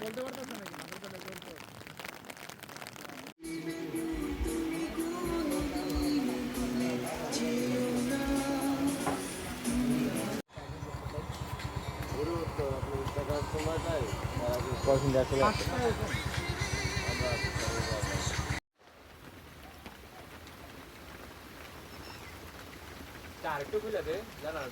বলতে পারতেছে নাকি আরেকটু খুলে দে জানা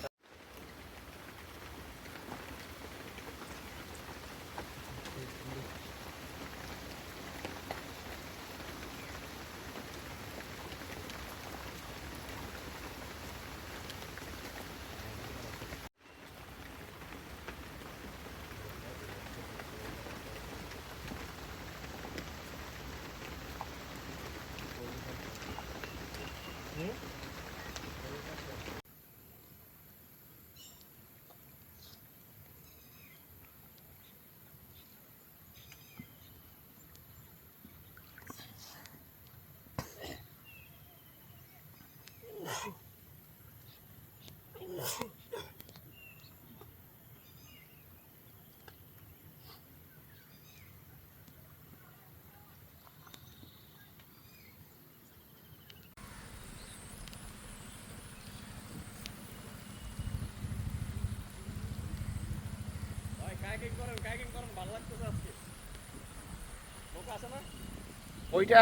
ওইটা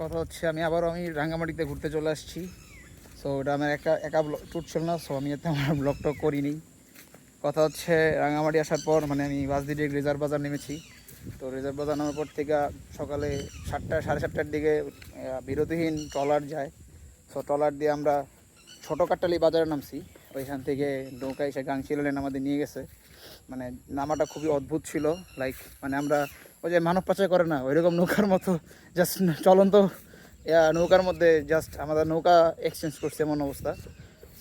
কথা হচ্ছে আমি রাঙ্গামাটিতে ঘুরতে চলে আসছি। সো ওটা আমার একা ট্যুর ছিল না, সো আমি এতে আমার ব্লগটা করিনি। কথা হচ্ছে রাঙ্গামাটি আসার পর মানে আমি বাস দিয়ে রিজার্ভ বাজার নেমেছি। তো রিজার্ভ বাজার নামার পর থেকে সকালে 7টা সাড়ে 7টার দিকে বিরতিহীন ট্রলার যায়। সো ট্রলার দিয়ে আমরা ছোটো কাট্টালি বাজারে নামছি। ওইখান থেকে নৌকা এসে গাংচিল লেন আমাদের নিয়ে গেছে। মানে নামাটা খুবই অদ্ভুত ছিল। লাইক মানে আমরা ওই যে মানব পাচার করে না ওইরকম নৌকার মতো জাস্ট চলন্ত নৌকার মধ্যে জাস্ট আমাদের নৌকা এক্সচেঞ্জ করছে এমন অবস্থা।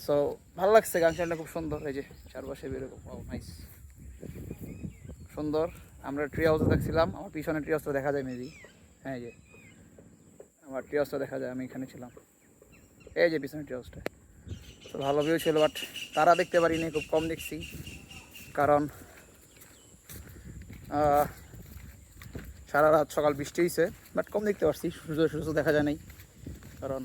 সো ভালো লাগছে, গাংচিলটা খুব সুন্দর। এই যে চারপাশে এরকম নাইস সুন্দর। আমরা ট্রি হাউসে দেখছিলাম, আমার পিছনে ট্রি হাউসটা দেখা যায় মেবি। হ্যাঁ, এই যে আমার ট্রি হাউসটা দেখা যায়, আমি এখানে ছিলাম। এই যে পিছনে ট্রি হাউসটা। তো ভালো ভিউ ছিল, বাট তারা দেখতে পারিনি, খুব কম দেখছি। কারণ সারা রাত সকাল বৃষ্টি হয়েছে, বাট কম দেখতে পারছি, সূর্য দেখা যায় নাই কারণ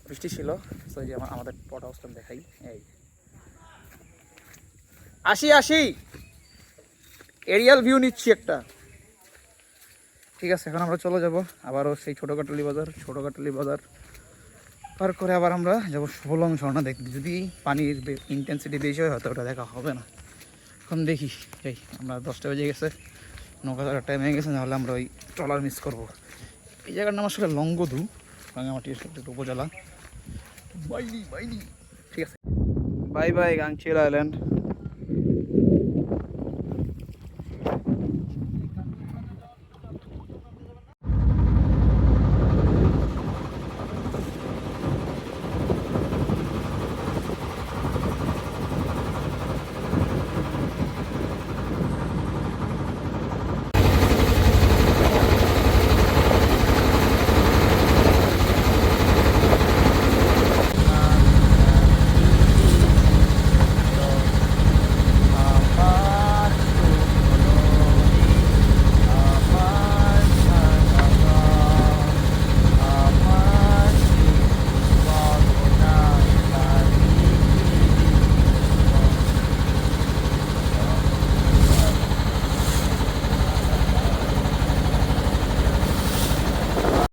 বৃষ্টি ছিল। তো যে আমাদের পট হাউসটা দেখাই, এই আসি এরিয়াল ভিউ নিচ্ছি একটা। ঠিক আছে, এখন আমরা চলে যাব আবারও সেই ছোটো কাটলি বাজার পার করে আবার আমরা যাবো সুফলং ঝর্ণা দেখতে। যদি পানির ইন্টেন্সিটি বেশি হয় হয়তো ওটা দেখা হবে না। এখন দেখি, এই আমরা 10টা বেজে গেছে, নৌকা ধরার টাইম হয়ে গেছে, নাহলে আমরা ওই ট্রলার মিস করবো। এই জায়গার নাম আসলে লংগদু, রাঙামাটির একটা উপজেলা। বাইলি ঠিক আছে, বাই গাংচিল আইল্যান্ড।